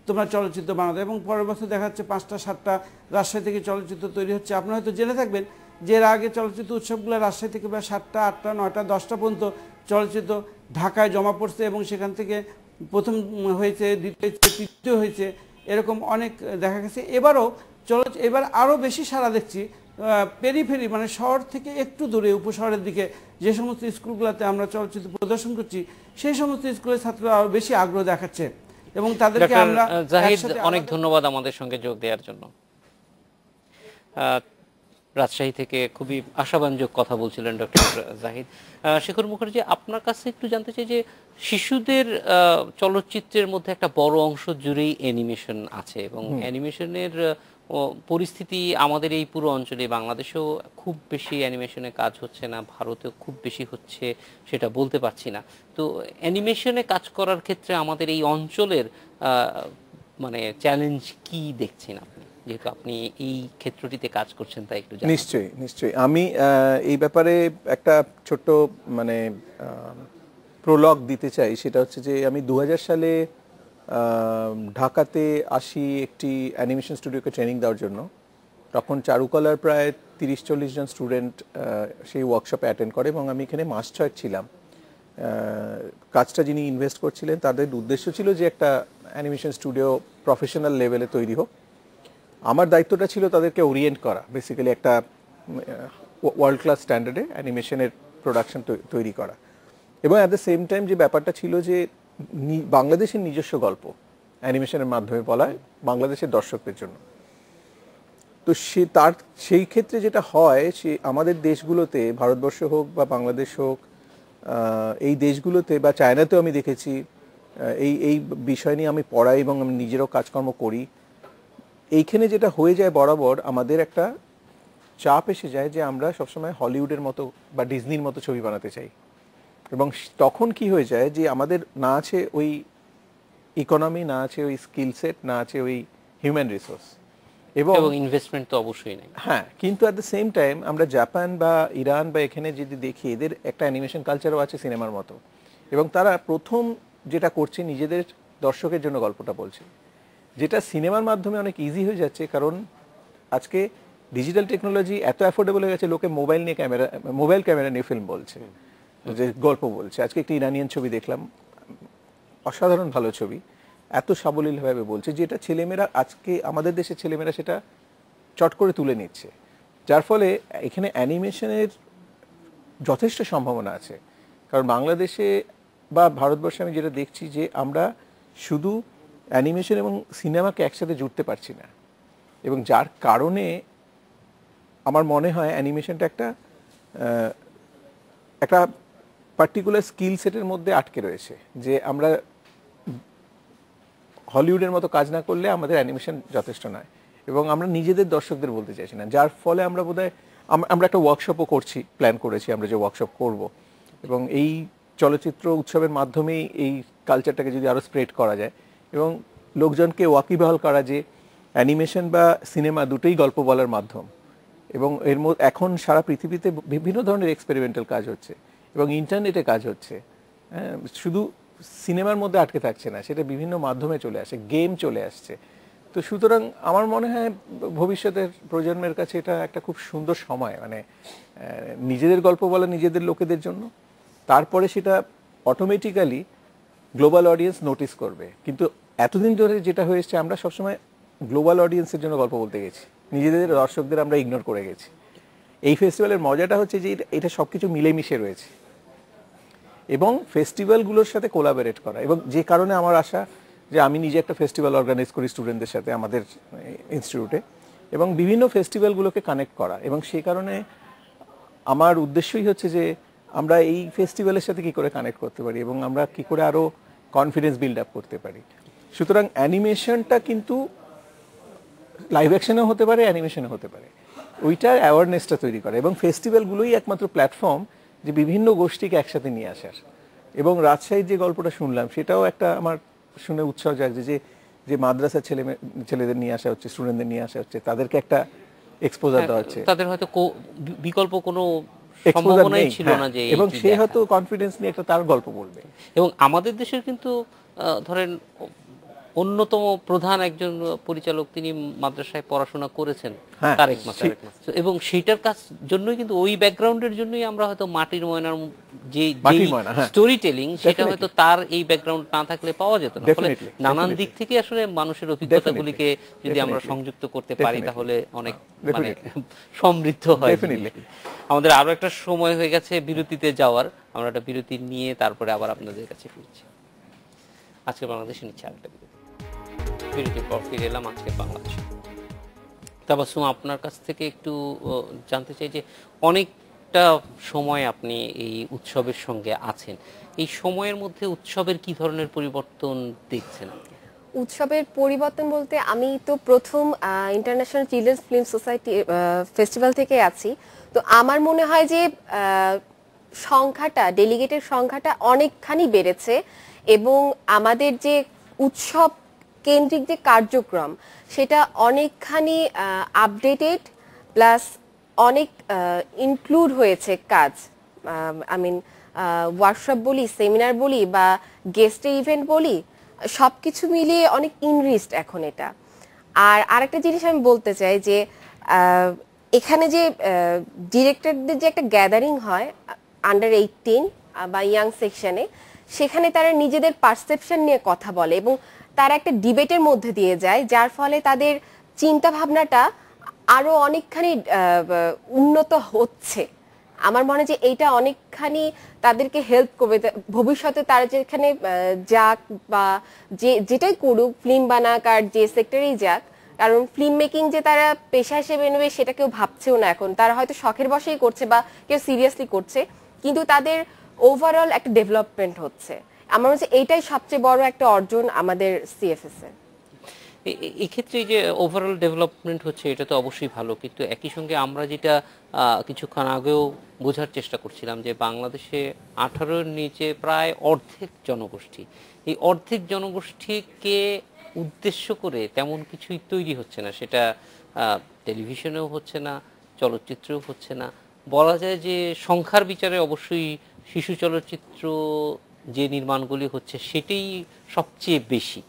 তোমরা চলচ্চিত্র বানাবে। এবং পরের বছর দেখা যাচ্ছে 5টা 7টা রাজশাহী থেকে চলচ্চিত্র তৈরি হচ্ছে। আপনারা হয়তো জেনে থাকবেন যে এর আগে চলচ্চিত্র উৎসবগুলো রাজশাহী থেকে প্রায় 7টা 8টা 9টা 10টা পর্যন্ত চলচ্চিত্র ঢাকায় জমা পড়ছে এবং সেখান থেকে প্রথম হয়েছে, দ্বিতীয় হয়েছে, তৃতীয় হয়েছে, এরকম অনেক দেখা গেছে। এবার আরও বেশি সাড়া দেখছি পেরিফেরি মানে শহর থেকে একটু দূরে উপশহরের দিকে যে সমস্ত স্কুলগুলোতে আমরা চলচ্চিত্র প্রদর্শন করছি সেই সমস্ত স্কুলের ছাত্ররা আরও বেশি আগ্রহ দেখাচ্ছে এবং তাদেরকে আমরা জাহিদ অনেক ধন্যবাদ আমাদের সঙ্গে যোগ দেওয়ার জন্য। রাজশাহী থেকে খুবই আশাব্যঞ্জক কথা বলছিলেন ডক্টর জাহিদ। শেখর মুখার্জি, আপনার কাছে একটু জানতে চাই যে শিশুদের চলচ্চিত্রের মধ্যে একটা বড় অংশ জুড়েই অ্যানিমেশন আছে এবং অ্যানিমেশনের পরিস্থিতি আমাদের এই পুরো অঞ্চলে, বাংলাদেশেও খুব বেশি অ্যানিমেশনে কাজ হচ্ছে না, ভারতেও খুব বেশি হচ্ছে সেটা বলতে পারছি না। তো অ্যানিমেশনে কাজ করার ক্ষেত্রে আমাদের এই অঞ্চলের মানে চ্যালেঞ্জ কি দেখছেন আপনি, যেহেতু আপনি এই ক্ষেত্রটিতে কাজ করছেন তাই একটু জানান। নিশ্চয়ই আমি এই ব্যাপারে একটা ছোট্ট মানে প্রলগ দিতে চাই। সেটা হচ্ছে যে আমি 2000 সালে ঢাকাতে আসি একটি অ্যানিমেশন স্টুডিওকে ট্রেনিং দেওয়ার জন্য। তখন চারুকলার প্রায় 30-40 জন স্টুডেন্ট সেই ওয়ার্কশপে অ্যাটেন্ড করে এবং আমি এখানে মাস 6 ছিলাম। কাজটা যিনি ইনভেস্ট করছিলেন তাদের উদ্দেশ্য ছিল যে একটা অ্যানিমেশন স্টুডিও প্রফেশনাল লেভেলে তৈরি হোক। আমার দায়িত্বটা ছিল তাদেরকে ওরিয়েন্ট করা, বেসিক্যালি একটা ওয়ার্ল্ড ক্লাস স্ট্যান্ডার্ডে অ্যানিমেশনের প্রোডাকশন তৈরি করা। এবং অ্যাট দ্য সেম টাইম যে ব্যাপারটা ছিল যে বাংলাদেশের নিজস্ব গল্প অ্যানিমেশনের মাধ্যমে বলা বাংলাদেশের দর্শকদের জন্য। তো সেই ক্ষেত্রে যেটা হয় সে আমাদের দেশগুলোতে, ভারতবর্ষ হোক বা বাংলাদেশ হোক, এই দেশগুলোতে বা চায়নাতেও আমি দেখেছি, এই বিষয় নিয়ে আমি পড়াই এবং আমি নিজেরও কাজকর্ম করি। এইখানে যেটা হয়ে যায় বরাবর আমাদের একটা চাপ এসে যায় যে আমরা সবসময় হলিউডের মতো বা ডিজনির মতো ছবি বানাতে চাই। এবং তখন কি হয়ে যায় যে আমাদের না আছে ওই ইকোনমি, না আছে ওই স্কিল সেট, না আছে ওই হিউম্যান রিসোর্স এবং ইনভেস্টমেন্ট তো অবশ্যই নেই। হ্যাঁ, কিন্তু অ্যাট দ্য সেম টাইম আমরা জাপান বা ইরান বা এখানে যদি দেখি এদের একটা অ্যানিমেশন কালচারও আছে সিনেমার মতো এবং তারা প্রথম যেটা করছে নিজেদের দর্শকের জন্য গল্পটা বলছে, যেটা সিনেমার মাধ্যমে অনেক ইজি হয়ে যাচ্ছে। কারণ আজকে ডিজিটাল টেকনোলজি এত অ্যাফোর্ডেবল হয়ে গেছে, লোকে মোবাইল ক্যামেরা নিয়ে ফিল্ম বলছে, যে গল্প বলছে। আজকে একটি ইরানিয়ান ছবি দেখলাম, অসাধারণ ভালো ছবি, এত সাবলীলভাবে বলছে যেটা ছেলেমেয়েরা, আজকে আমাদের দেশের ছেলেমেয়েরা সেটা চট করে তুলে নিচ্ছে। যার ফলে এখানে অ্যানিমেশনের যথেষ্ট সম্ভাবনা আছে। কারণ বাংলাদেশে বা ভারতবর্ষে আমি যেটা দেখছি যে আমরা শুধু অ্যানিমেশন এবং সিনেমাকে একসাথে জুড়তে পারছি না এবং যার কারণে আমার মনে হয় অ্যানিমেশনটা একটা পার্টিকুলার স্কিল সেটের মধ্যে আটকে রয়েছে, যে আমরা হলিউডের মতো কাজ না করলে আমাদের অ্যানিমেশন যথেষ্ট নয় এবং আমরা নিজেদের দর্শকদের বলতে চাইছি না। যার ফলে আমরা বোধহয় আমরা একটা ওয়ার্কশপও প্ল্যান করেছি, আমরা যে ওয়ার্কশপ করব এবং এই চলচ্চিত্র উৎসবের মাধ্যমেই এই কালচারটাকে যদি আরও স্প্রেড করা যায় এবং লোকজনকে ওয়াকিবহাল করা যে অ্যানিমেশন বা সিনেমা দুটোই গল্প বলার মাধ্যম এবং এখন সারা পৃথিবীতে বিভিন্ন ধরনের এক্সপেরিমেন্টাল কাজ হচ্ছে এবং ইন্টারনেটে কাজ হচ্ছে। শুধু সিনেমার মধ্যে আটকে থাকছে না, সেটা বিভিন্ন মাধ্যমে চলে আসে, গেম চলে আসছে। তো সুতরাং আমার মনে হয় ভবিষ্যতের প্রজন্মের কাছে এটা একটা খুব সুন্দর সময়, মানে নিজেদের গল্প বলা নিজেদের লোকেদের জন্য, তারপরে সেটা অটোমেটিক্যালি গ্লোবাল অডিয়েন্স নোটিস করবে। কিন্তু এতদিন ধরে যেটা হয়েছে, আমরা সবসময় গ্লোবাল অডিয়েন্সের জন্য গল্প বলতে গেছি, নিজেদের দর্শকদের আমরা ইগনোর করে গেছি। এই ফেস্টিভ্যালের মজাটা হচ্ছে যে এটা সব কিছু মিলেমিশে রয়েছে এবং ফেস্টিভ্যালগুলোর সাথে কোলাবোরেট করা, এবং যে কারণে আমার আশা যে আমি নিজে একটা ফেস্টিভ্যাল অর্গানাইজ করি স্টুডেন্টদের সাথে আমাদের ইনস্টিটিউটে, এবং বিভিন্ন ফেস্টিভ্যালগুলোকে কানেক্ট করা, এবং সেই কারণে আমার উদ্দেশ্যই হচ্ছে যে আমরা এই ফেস্টিভ্যালের সাথে কি করে কানেক্ট করতে পারি এবং আমরা কি করে আরো কনফিডেন্স বিল্ড আপ করতে পারি। সুতরাং অ্যানিমেশনটা কিন্তু লাইভ অ্যাকশনও হতে পারে, অ্যানিমেশনও হতে পারে, ওইটার অ্যাওয়ারনেসটা তৈরি করে, এবং ফেস্টিভ্যালগুলোই একমাত্র প্ল্যাটফর্ম যে বিভিন্ন গোষ্ঠীকে একসাথে নিয়ে আসার। এবং রাজশাহীর যে গল্পটা শুনলাম সেটাও একটা আমার শুনে উৎসাহ জাগছে যে যে মাদ্রাসার ছেলেদের নিয়ে আসা হচ্ছে, স্টুডেন্টদের নিয়ে আসা হচ্ছে, তাদেরকে একটা এক্সপোজার দেওয়া হচ্ছে, তাদের হয়তো বিকল্প কোনো এক্সপোজার সম্ভাবনাই নেই, ছিল না যে এবং এইটি সে দেখা। হয়তো কনফিডেন্স নিয়ে একটা তার গল্প বলবে। এবং আমাদের দেশের কিন্তু ধরেন অন্যতম প্রধান একজন পরিচালক, তিনি মাদ্রাসায় পড়াশোনা করেছেন, হ্যাঁ, তারেক মাসুদ, এবং সেইটার কাজ জন্যই কিন্তু ওই ব্যাকগ্রাউন্ডের জন্যই আমরা হয়তো মাটির ময়নার যে স্টোরি টেলিং, সেটা হয়তো তার এই ব্যাকগ্রাউন্ড না থাকলে পাওয়া যেত না। ফলে নানান দিক থেকে আসলে মানুষের অভিজ্ঞতাগুলিকে যদি আমরা সংযুক্ত করতে পারি তাহলে অনেক মানে সমৃদ্ধ হয়। আমাদের আরো একটা সময় হয়ে গেছে বিরতিতে যাওয়ার, আমরা একটা বিরতি নিয়ে তারপরে আবার আপনাদের কাছে ফিরছি। আজকে বাংলাদেশে নিচ্ছে আরেকটা বিরতির পর ফিরে এলাম আজকে বাংলাদেশে। তাবাসসুম, আপনার কাছ থেকে একটু জানতে চাই যে অনেকটা সময় আপনি এই উৎসবের সঙ্গে আছেন, এই সময়ের মধ্যে উৎসবের কি ধরনের পরিবর্তন দেখছেন? উৎসবের পরিবর্তন বলতে আমি তো প্রথম international children's film society festival থেকে আছি, তো আমার মনে হয় যে সংখ্যাটা, ডেলিগেটের সংখ্যাটা অনেকখানি বেড়েছে, এবং আমাদের যে উৎসব কেন্দ্রিক যে কার্যক্রম সেটা অনেকখানি আপডেটেড, প্লাস অনেক ইনক্লুড হয়েছে কাজ। আই মিন ওয়ার্কশপ বলি, সেমিনার বলি বা গেস্টের ইভেন্ট বলি, সব কিছু মিলিয়ে অনেক ইনরিচড এখন এটা। আর আরেকটা জিনিস আমি বলতে চাই যে এখানে যে ডিরেক্টরদের যে একটা গ্যাদারিং হয় আন্ডার 18 বা ইয়াং সেকশনে, সেখানে তারা নিজেদের পারসেপশন নিয়ে কথা বলে এবং তারা একটা ডিবেটের মধ্যে দিয়ে যায়, যার ফলে তাদের চিন্তা ভাবনাটা আরো অনেকখানি উন্নত হচ্ছে। আমার মনে হয় যে এইটা অনেকখানি তাদেরকে হেল্প করবে ভবিষ্যতে, তারা যেখানে যাক বা যেটাই করুক, ফিল্ম বানাক আর যে সেক্টরেই যাক, কারণ ফিল্ম মেকিং যে তারা পেশা হিসেবে নেবে সেটা কেউ ভাবছেও না এখন, তারা হয়তো শখের বশেই করছে বা কেউ সিরিয়াসলি করছে, কিন্তু তাদের ওভারঅল একটা ডেভেলপমেন্ট হচ্ছে। আমার মনে হচ্ছে এইটাই সবচেয়ে বড় একটা অর্জন আমাদের সিএফএস এর। এই ক্ষেত্রে যে ওভারঅল ডেভেলপমেন্ট হচ্ছে এটা তো অবশ্যই ভালো, কিন্তু একই সঙ্গে আমরা যেটা কিছুক্ষণ আগেও বোঝার চেষ্টা করছিলাম যে বাংলাদেশে 18-এর নিচে প্রায় অর্ধেক জনগোষ্ঠী, এই অর্ধেক জনগোষ্ঠীকে উদ্দেশ্য করে তেমন কিছুই তৈরি হচ্ছে না, সেটা টেলিভিশনেও হচ্ছে না, চলচ্চিত্রেও হচ্ছে না। বলা যায় যে সংখ্যার বিচারে অবশ্যই শিশু চলচ্চিত্র যে নির্মাণগুলি হচ্ছে সেটাই সবচেয়ে বেশি।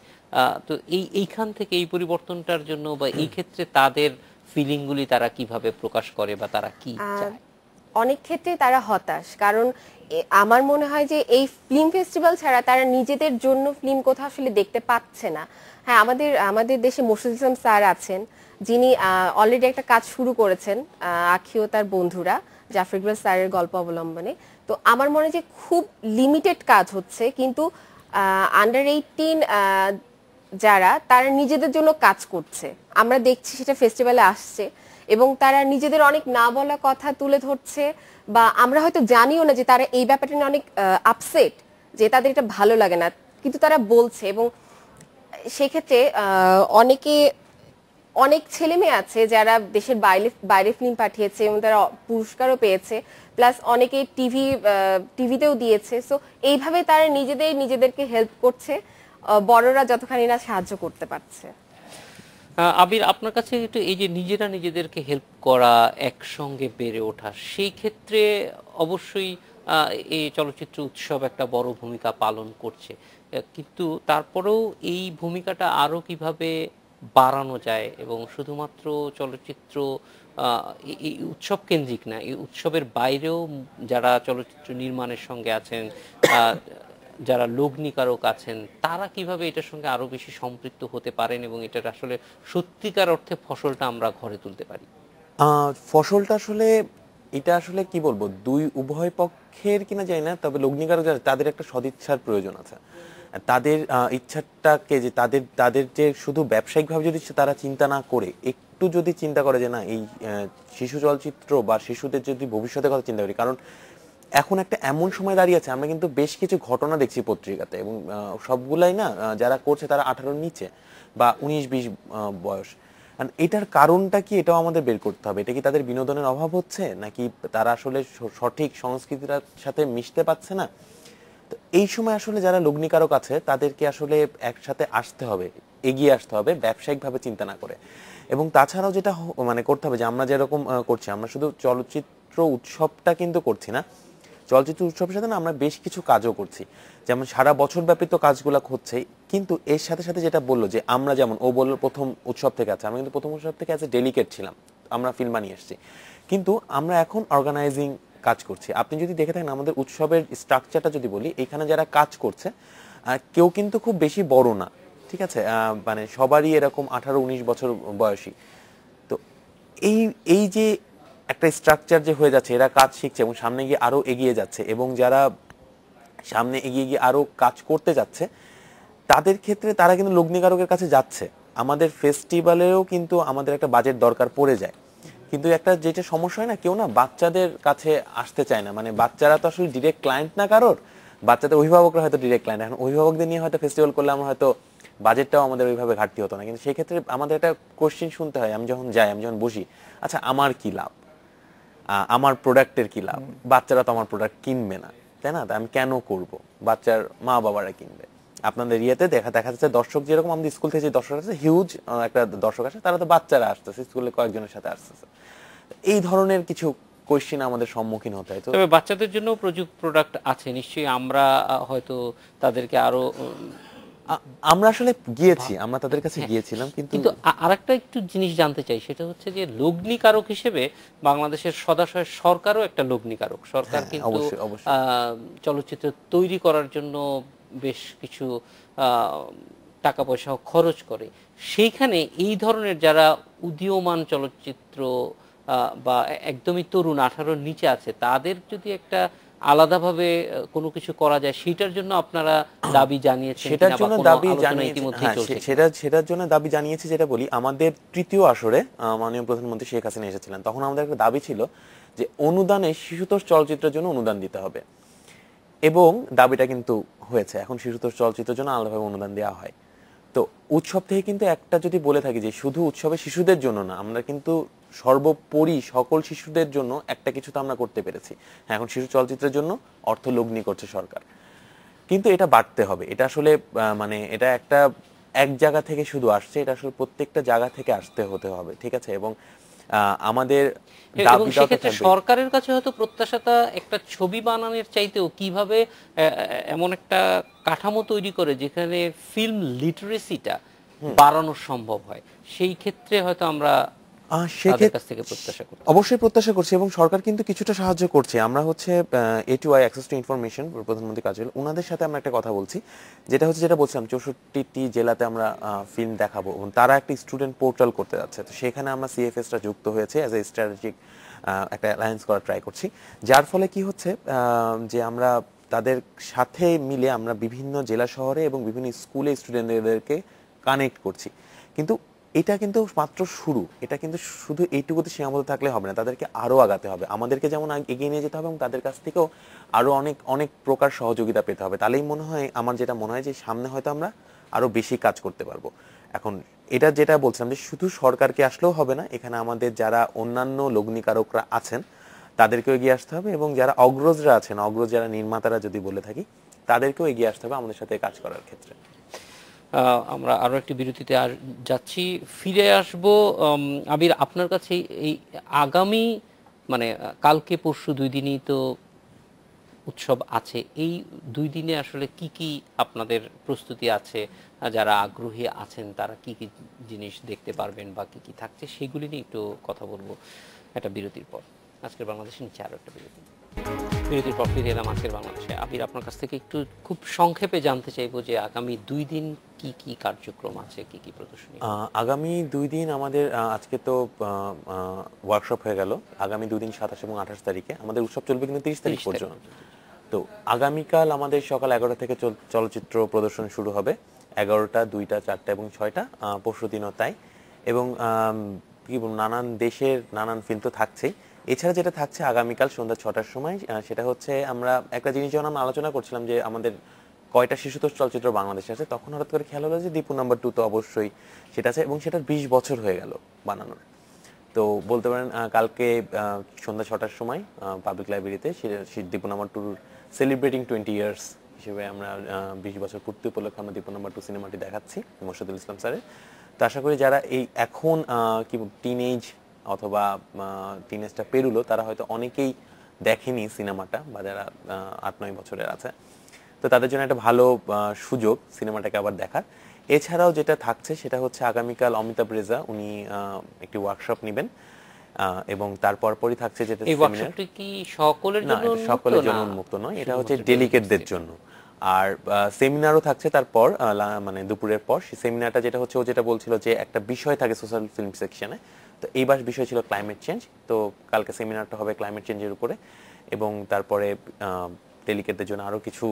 তো এইখান থেকে এই পরিবর্তনটার জন্য বা এই ক্ষেত্রে তাদের ফিলিংগুলি তারা কিভাবে প্রকাশ করে বা তারা কি চায়? অনেক ক্ষেত্রে তারা হতাশ, কারণ আমার মনে হয় যে এই ফিল্ম ফেস্টিভ্যাল ছাড়া তারা নিজেদের জন্য ফিল্ম কোথাও আসলে দেখতে পাচ্ছে না। হ্যাঁ, আমাদের দেশে মোর্শেদ ইসলাম স্যার আছেন, যিনি অলরেডি একটা কাজ শুরু করেছেন, আখি ও তার বন্ধুরা, জাফর ইকবাল স্যারের গল্প অবলম্বনে। তো আমার মনে হয় যে খুব লিমিটেড কাজ হচ্ছে, কিন্তু আন্ডার 18 যারা, তারা নিজেদের জন্য কাজ করছে, আমরা দেখছি সেটা ফেস্টিভ্যালে আসছে, এবং তারা নিজেদের অনেক না বলা কথা তুলে ধরছে, বা আমরা হয়তো জানিও না যে তারা এই ব্যাপারটা নিয়ে অনেক আপসেট, যে তাদের এটা ভালো লাগে না, কিন্তু তারা বলছে। এবং সেক্ষেত্রে অনেক ছেলে মেয়ে আছে যারা দেশের বাইরে ফিল্ম পাঠিয়েছে এবং তারা পুরস্কারও পেয়েছে, প্লাস অনেকে টিভিতেও দিয়েছে। সো এইভাবে তারা নিজেদেরকে হেল্প করছে, বড়রা যতখানি না সাহায্য করতে পারছে। আবির, আপনার কাছে একটু এই যে নিজেরা নিজেদেরকে হেল্প করা, একসঙ্গে বেড়ে ওঠা, সেই ক্ষেত্রে অবশ্যই এই চলচ্চিত্র উৎসব একটা বড় ভূমিকা পালন করছে, কিন্তু তারপরেও এই ভূমিকাটা আরো কিভাবে বাড়ানো যায় এবং শুধুমাত্র চলচ্চিত্র এই উৎসব কেন্দ্রিক না, এই উৎসবের বাইরেও যারা চলচ্চিত্র নির্মাণের সঙ্গে আছেন, আহ, যারা লগ্নিকারক আছেন, তারা কিভাবে এটার সঙ্গে আরো বেশি সম্পৃক্ত হতে পারেন এবং এটার আসলে সত্যিকার অর্থে ফসলটা আমরা ঘরে তুলতে পারি? ফসলটা আসলে এটা আসলে কি বলবো, উভয় পক্ষের কিনা যায় না, তবে লগ্নিকারক যারা তাদের একটা সদিচ্ছার প্রয়োজন আছে। তাদের ইচ্ছাটাকে যে তাদের তাদের যে শুধু ব্যবসায়িকভাবে যদি তারা চিন্তা না করে একটু যদি চিন্তা করে যে না এই শিশু চলচ্চিত্র বা শিশুদের যদি ভবিষ্যতের কথা চিন্তা করি, কারণ এখন একটা এমন সময় দাঁড়িয়ে আছে, আমরা কিন্তু বেশ কিছু ঘটনা দেখছি পত্রিকাতে, এবং সবগুলাই না যারা করছে তারা 18-র নিচে বা 19-20 বয়স। এটার কারণটা কি, এটাও আমাদের বের করতে হবে। এটা কি তাদের বিনোদনের অভাব হচ্ছে, নাকি তারা আসলে সঠিক সংস্কৃতির সাথে মিশতে পারছে না? তো এই সময় আসলে যারা লগ্নিকারক আছে তাদেরকে আসলে একসাথে আসতে হবে, এগিয়ে আসতে হবে, ব্যবসায়িকভাবে চিন্তা না করে। এবং তাছাড়াও যেটা মানে করতে হবে, যে আমরা যেরকম করছি, আমরা শুধু চলচ্চিত্র উৎসবটা কিন্তু করছি না, চলচ্চিত্র উৎসবের সাথে না আমরা বেশ কিছু কাজও করছি। যেমন সারা বছর ব্যাপী তো কাজগুলো হচ্ছে, কিন্তু এর সাথে সাথে যেটা বললো যে আমরা যেমন ও বললো প্রথম উৎসব থেকে আছে, আমরা কিন্তু প্রথম উৎসব থেকে অ্যাজ এ ডেলিকেট ছিলাম, আমরা ফিল্ম বানিয়ে এসেছি, কিন্তু আমরা এখন অর্গানাইজিং কাজ করছি। আপনি যদি দেখে থাকেন আমাদের উৎসবের স্ট্রাকচারটা যদি বলি, এখানে যারা কাজ করছে কেউ কিন্তু খুব বেশি বড় না, ঠিক আছে, মানে সবারই এরকম 18-19 বছর বয়সী। তো এই এই যে একটা স্ট্রাকচার যে হয়ে যাচ্ছে, এরা কাজ শিখছে এবং সামনে গিয়ে আরো এগিয়ে যাচ্ছে, এবং যারা সামনে এগিয়ে গিয়ে আরো কাজ করতে যাচ্ছে তাদের ক্ষেত্রে তারা কিন্তু লগ্নিকারকের কাছে যাচ্ছে। আমাদের ফেস্টিভ্যালেও কিন্তু আমাদের একটা বাজেট দরকার পড়ে যায়, কিন্তু একটা যেটা সমস্যা হয় না, কেউ না বাচ্চাদের কাছে আসতে চায় না, মানে বাচ্চারা তো আসলে ডিরেক্ট ক্লায়েন্ট না কারোর, বাচ্চাদের অভিভাবকরা হয়তো ডিরেক্ট ক্লায়েন্ট। এখন অভিভাবকদের নিয়ে হয়তো ফেস্টিভ্যাল করলে আমরা হয়তো বাজেটটাও আমাদের ওইভাবে ঘাটতি হতো না, কিন্তু সেই ক্ষেত্রে আমাদের একটা কোশ্চেন শুনতে হয়, আমি যখন যাই, আমি যখন বসি, আচ্ছা আমার কি লাভ, আমার প্রোডাক্টের কি লাভ, বাচ্চারা তো আমার প্রোডাক্ট কিনবে না, তাই না, আমি কেন করব, বাচ্চার মা বাবারা কিনবে। আপনাদের ইয়েতে দেখা যাচ্ছে দর্শক যেরকম আমাদের স্কুল থেকে যে দর্শক আছে, হিউজ একটা দর্শক আসে, তারা তো বাচ্চারা আসতেছে, স্কুলে কয়েকজনের সাথে আসতেছে। এই ধরনের কিছু কোশ্চেন আমাদের সম্মুখীন হতে হয়। তবে বাচ্চাদের জন্য প্রোডাক্ট আছে নিশ্চয়ই, আমরা হয়তো তাদেরকে আরো আমরা আসলে গিয়েছি, আমরা তাদের কাছে গিয়েছিলাম, কিন্তু আরেকটা একটু জিনিস জানতে চাই, সেটা হচ্ছে যে লগ্নিকারক হিসেবে বাংলাদেশের সদাশয় সরকারও একটা লগ্নিকারক। সরকার কিন্তু চলচ্চিত্র তৈরি করার জন্য বেশ কিছু টাকা পয়সা খরচ করে। সেইখানে এই ধরনের যারা উদীয়মান চলচ্চিত্র বা একদমই তরুণ 18-র নিচে আছে, তাদের যদি একটা আলাদাভাবে কোনো কিছু করা যায়, সেটার জন্য আপনারা দাবি জানিয়েছেন? সেটার জন্য দাবি জানিয়েছি, সেটার জন্য দাবি জানিয়েছি। যেটা বলি, আমাদের তৃতীয় আসরে মাননীয় প্রধানমন্ত্রী শেখ হাসিনা এসেছিলেন, তখন আমাদের একটা দাবি ছিল যে অনুদানে শিশুতোষ চলচ্চিত্রের জন্য অনুদান দিতে হবে, এবং দাবিটা কিন্তু হয়েছে। এখন শিশুতোষ চলচ্চিত্রের জন্য আলাদাভাবে অনুদান দেওয়া হয়। তো উৎসব থেকে কিন্তু একটা যদি বলে থাকি যে শুধু উৎসবে শিশুদের জন্য না, আমরা কিন্তু সর্বোপরি সকল শিশুদের জন্য একটা কিছু তো আমরা করতে পেরেছি। হ্যাঁ, এখন শিশু চলচ্চিত্রের জন্য অর্থ লগ্নি করছে সরকার, কিন্তু এটা বাড়তে হবে। এটা আসলে মানে এটা একটা এক জায়গা থেকে শুধু আসছে, এটা আসলে প্রত্যেকটা জায়গা থেকে আসতে হতে হবে, ঠিক আছে। এবং আমাদের সেক্ষেত্রে সরকারের কাছে হয়তো প্রত্যাশাটা একটা ছবি বানানোর চাইতেও কিভাবে এমন একটা কাঠামো তৈরি করে যেখানে ফিল্ম লিটারেসিটা বাড়ানো সম্ভব হয়, সেই ক্ষেত্রে হয়তো আমরা অবশ্যই প্রত্যাশা করছি, এবং সরকার কিন্তু কিছুটা সাহায্য করছে। আমরা হচ্ছে A2I অ্যাক্সেস টু ইনফরমেশন প্রধানমন্ত্রী কার্যালয়, ওনাদের সাথে আমরা একটা কথা বলছি, যেটা হচ্ছে যেটা বলছিলাম 64টি জেলাতে আমরা ফিল্ম দেখাবো, এবং তারা একটা স্টুডেন্ট পোর্টাল করতে যাচ্ছে। তো সেখানে আমরা CFSটা যুক্ত হয়েছে অ্যাজ এ স্ট্র্যাটেজিক একটা অ্যালায়েন্স করার ট্রাই করছি, যার ফলে কি হচ্ছে যে আমরা তাদের সাথে মিলে আমরা বিভিন্ন জেলা শহরে এবং বিভিন্ন স্কুলে স্টুডেন্টদেরকে কানেক্ট করছি। কিন্তু এটা কিন্তু মাত্র শুরু, এটা কিন্তু শুধু এইটুকুতে সীমাবদ্ধ থাকলে হবে না, তাদেরকে আরো আগাতে হবে, আমাদেরকে যেমন এগিয়ে নিয়ে যেতে হবে, এবং তাদের কাছ থেকেও আরো অনেক অনেক প্রকার সহযোগিতা পেতে হবে। তাহলেই মনে হয়, আমার যেটা মনে হয় যে সামনে হয়তো আমরা আরো বেশি কাজ করতে পারবো। এখন এটা যেটা বলছিলাম যে শুধু সরকারকে আসলেও হবে না, এখানে আমাদের যারা অন্যান্য লগ্নিকারকরা আছেন তাদেরকেও এগিয়ে আসতে হবে, এবং যারা অগ্রজরা আছেন, অগ্রজ যারা নির্মাতারা যদি বলে থাকি, তাদেরকেও এগিয়ে আসতে হবে আমাদের সাথে কাজ করার ক্ষেত্রে। আমরা আরো একটি বিরতিতে যাচ্ছি, ফিরে আসব। আবির, আপনার কাছে এই আগামী মানে কালকে পরশু 2 দিনই তো উৎসব আছে, এই 2 দিনে আসলে কি কি আপনাদের প্রস্তুতি আছে, যারা আগ্রহী আছেন তারা কি কি জিনিস দেখতে পারবেন বা কি কি থাকছে সেগুলি নিয়ে একটু কথা বলবো একটা বিরতির পর। আজকের বাংলাদেশে নিচে আরো একটা বিরতির পর ফিরে এলাম আজকের বাংলাদেশে। আবির, আপনার কাছ থেকে একটু খুব সংক্ষেপে জানতে চাইবো যে আগামী 2 দিন কি কি কার্যক্রম আছে, কি কি প্রদর্শনী? আগামী 2 দিন আমাদের আজকে তো ওয়ার্কশপ হয়ে গেল। আগামী 2 দিন 27 এবং 28 তারিখে আমাদের উৎসব চলবে কিন্তু 30 তারিখ পর্যন্ত। তো আগামীকাল আমাদের সকাল 11টা থেকে চলচ্চিত্র প্রদর্শন শুরু হবে, 11টা, 2টা, 4টা এবং 6টা। পরশু দিনও তাই। এবং কি বলবো, নানান দেশের নানান ফিল্ম তো থাকছেই। এছাড়া যেটা থাকছে আগামীকাল সন্ধ্যা 6টার সময়, সেটা হচ্ছে আমরা একটা জিনিস যখন আমরা আলোচনা করছিলাম যে আমাদের কয়টা শিশুতোষ চলচ্চিত্র বাংলাদেশে আছে, তখন হঠাৎ করে খেয়াল হলো যে দীপু নাম্বার 2 তো অবশ্যই সেটা আছে, এবং সেটার 20 বছর হয়ে গেল বানানোর। তো বলতে পারেন কালকে সন্ধ্যা 6টার সময় পাবলিক লাইব্রেরিতে দীপু নাম্বার 2 সেলিব্রেটিং 20 ইয়ার্স হিসেবে আমরা 20 বছর পূর্তি উপলক্ষে আমরা দীপু নাম্বার 2 সিনেমাটি দেখাচ্ছি মোর্শেদুল ইসলাম স্যারের। তো আশা করি যারা এই এখন কি টিনেজ অথবা টিনেজটা পেরুলো, তারা হয়তো অনেকেই দেখেনি সিনেমাটা, বা যারা 8-9 বছরের আছে, তো তাদের জন্য একটা ভালো সুযোগ সিনেমাটাকে আবার দেখার। এছাড়াও যেটা থাকছে সেটা হচ্ছে আগামীকাল অমিতাভ রেজা উনি একটি ওয়ার্কশপ নেবেন, এবং তারপর পরই থাকছে যেটা এই ওয়ার্কশপটি কি সকলের জন্য উন্মুক্ত? সকলের জন্য উন্মুক্ত নয়, এটা হচ্ছে ডেলিকেটদের জন্য। আর সেমিনারও থাকছে তারপর, মানে দুপুরের পর। সেই সেমিনারটা যেটা হচ্ছে, ও যেটা বলছিল যে একটা বিষয় থাকে সোশ্যাল ফিল্ম সেকশনে, তো এইবার বিষয় ছিল ক্লাইমেট চেঞ্জ। তো কালকে সেমিনারটা হবে ক্লাইমেট চেঞ্জের উপরে, এবং তারপরে ডেলিকেটদের জন্য আরো কিছু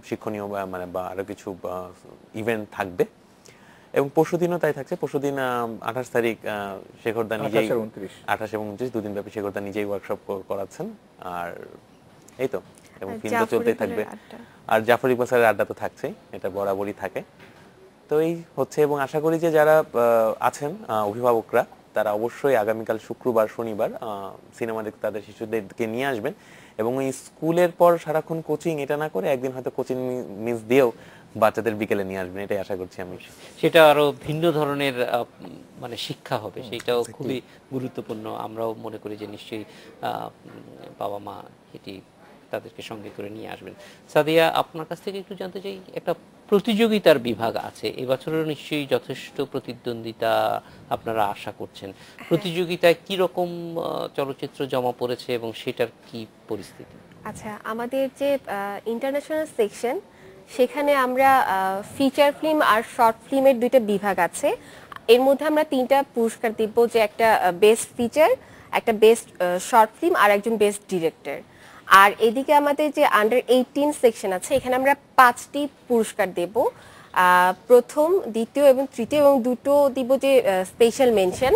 শিক্ষণীয় বা আরো কিছু ইভেন্ট থাকবে। এবং পরশুদিনও তাই থাকছে। পরশুদিন 28 তারিখ শেখরদা নিজেই, 28 এবং 29 দুদিন ব্যাপী শেখরদা নিজেই ওয়ার্কশপ করাচ্ছেন। আর এই তো, এবং ফিল্ম তো চলতেই থাকবে। আর জাফর ইকবাল স্যারের আড্ডা তো থাকছেই, এটা বরাবরই থাকে। তো এই হচ্ছে, এবং আশা করি যে যারা আছেন অভিভাবকরা, তারা অবশ্যই আগামীকাল শুক্রবার, শনিবার সিনেমা দেখতে তাদের শিশুদেরকে নিয়ে আসবেন। এবং এই স্কুলের পর সারাক্ষণ কোচিং, এটা না করে একদিন হয়তো কোচিং মিস দিয়েও বাচ্চাদের বিকেলে নিয়ে আসবেন, এটাই আশা করছি আমি। সেটা আরো ভিন্ন ধরনের মানে শিক্ষা হবে, সেটাও খুবই গুরুত্বপূর্ণ। আমরাও মনে করি যে নিশ্চয়ই বাবা মা এটি তাদেরকে সঙ্গে করে নিয়ে আসবেন। সাদিয়া, আপনার কাছ থেকে একটু জানতে চাই, একটা প্রতিযোগিতার বিভাগ আছে, এবছরও নিশ্চয়ই যথেষ্ট প্রতিদ্বন্দ্বিতা আপনারা আশা করছেন। প্রতিযোগিতায় কি রকম চলচ্চিত্র জমা পড়েছে এবং সেটার কি পরিস্থিতি? আচ্ছা, আমাদের যে ইন্টারন্যাশনাল সেকশন, সেখানে আমরা ফিচার ফিল্ম আর শর্ট ফিল্মের 2টা বিভাগ আছে। এর মধ্যে আমরা 3টা পুরস্কার দিব, যে একটা বেস্ট ফিচার, একটা বেস্ট শর্ট ফিল্ম আর একজন বেস্ট ডিরেক্টর। আর এদিকে আমাদের যে আন্ডার 18 সেকশন আছে, এখানে আমরা 5টি পুরস্কার দেব, প্রথম, দ্বিতীয় এবং তৃতীয়, এবং 2টো দিব যে স্পেশাল মেনশন।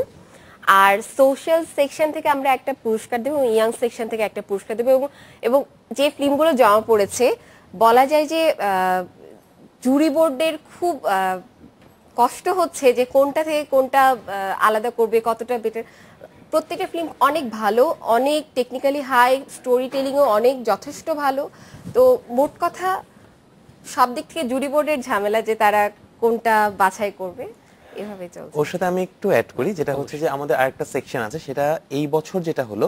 আর সোশ্যাল সেকশন থেকে আমরা একটা পুরস্কার দেবো, এবং ইয়াং সেকশন থেকে একটা পুরস্কার দেবো। এবং যে ফিল্মগুলো জমা পড়েছে, বলা যায় যে জুরি বোর্ডের খুব কষ্ট হচ্ছে যে কোনটা থেকে কোনটা আলাদা করবে, কতটা বেটার। প্রত্যেকটা ফিল্ম অনেক ভালো, অনেক টেকনিক্যালি হাই, স্টোরি টেলিংও অনেক যথেষ্ট ভালো। তো মোট কথা সব দিক থেকে জুরি বোর্ডের ঝামেলা যে তারা কোনটা বাছাই করবে, এভাবে চলছে। ওর সাথে আমি একটু অ্যাড করি, যেটা হচ্ছে যে আমাদের আরেকটা সেকশন আছে, সেটা এই বছর যেটা হলো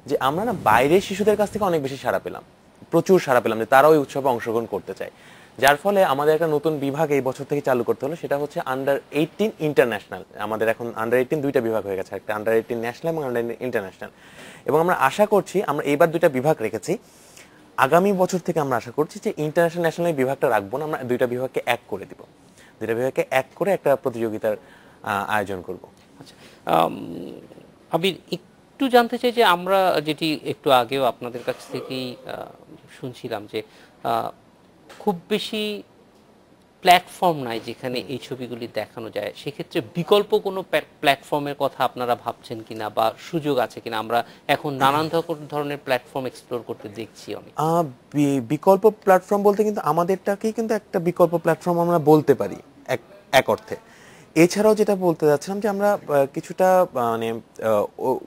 যে আমরা না বাইরের শিশুদের কাছ থেকে অনেক বেশি সাড়া পেলাম, প্রচুর সাড়া পেলাম যে তারাও এই উৎসবে অংশগ্রহণ করতে চায়। যার ফলে আমাদের একটা নতুন বিভাগ এই বছর থেকে চালু করতে হলো, সেটা হচ্ছে আন্ডার 18 ইন্টারন্যাশনাল। আমাদের এখন আন্ডার 18 2টা বিভাগ হয়ে গেছে, একটা আন্ডার 18 ন্যাশনাল এবং আন্ডার 18 ইন্টারন্যাশনাল। এবং আমরা আশা করছি, আমরা এইবার 2টা বিভাগ রেখেছি, আগামী বছর থেকে আমরা আশা করছি যে ইন্টারন্যাশনাল ন্যাশনাল বিভাগটা রাখবো না, আমরা 2টা বিভাগকে এক করে দিব, 2টা বিভাগকে এক করে একটা প্রতিযোগিতার আয়োজন করব। আচ্ছা, আমি একটু জানতে চাই যে আমরা যেটি একটু আগেও আপনাদের কাছ থেকেই শুনছিলাম যে খুব বেশি প্ল্যাটফর্ম নাই যেখানে এই ছবিগুলি দেখানো যায়, সেক্ষেত্রে বিকল্প কোনো প্ল্যাটফর্মের কথা আপনারা ভাবছেন কিনা বা সুযোগ আছে কিনা? আমরা এখন নানান ধরনের প্ল্যাটফর্ম এক্সপ্লোর করতে দেখছি অনেক। বিকল্প প্ল্যাটফর্ম বলতে কিন্তু আমাদেরটাকেই কিন্তু একটা বিকল্প প্ল্যাটফর্ম আমরা বলতে পারি এক অর্থে। এছাড়াও যেটা বলতে যাচ্ছিলাম যে আমরা কিছুটা মানে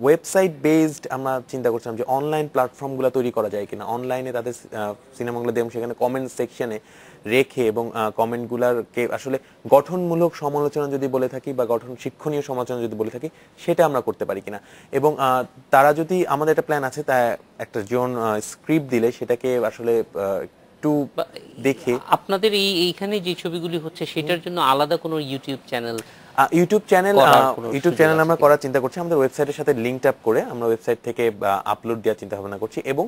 ওয়েবসাইট বেসড আমরা চিন্তা করছিলাম যে অনলাইন প্ল্যাটফর্মগুলো তৈরি করা যায় কিনা, অনলাইনে তাদের সিনেমাগুলো দিয়ে সেখানে কমেন্ট সেকশনে রেখে এবং কমেন্টগুলোকে আসলে গঠনমূলক সমালোচনা যদি বলে থাকি বা শিক্ষণীয় সমালোচনা যদি বলে থাকি, সেটা আমরা করতে পারি কিনা। এবং তারা যদি, আমাদের একটা প্ল্যান আছে, তা একটা জোন স্ক্রিপ্ট দিলে সেটাকে আসলে একটু দেখে, আপনাদের এইখানে যে ছবিগুলি হচ্ছে সেটার জন্য আলাদা কোনো ইউটিউব চ্যানেল ইউটিউব চ্যানেল আমরা আছে করার চিন্তা করছি। আমাদের ওয়েবসাইটের সাথে লিংক আপ করে আমরা ওয়েবসাইট থেকে আপলোড দেওয়ার চিন্তা ভাবনা করছি, এবং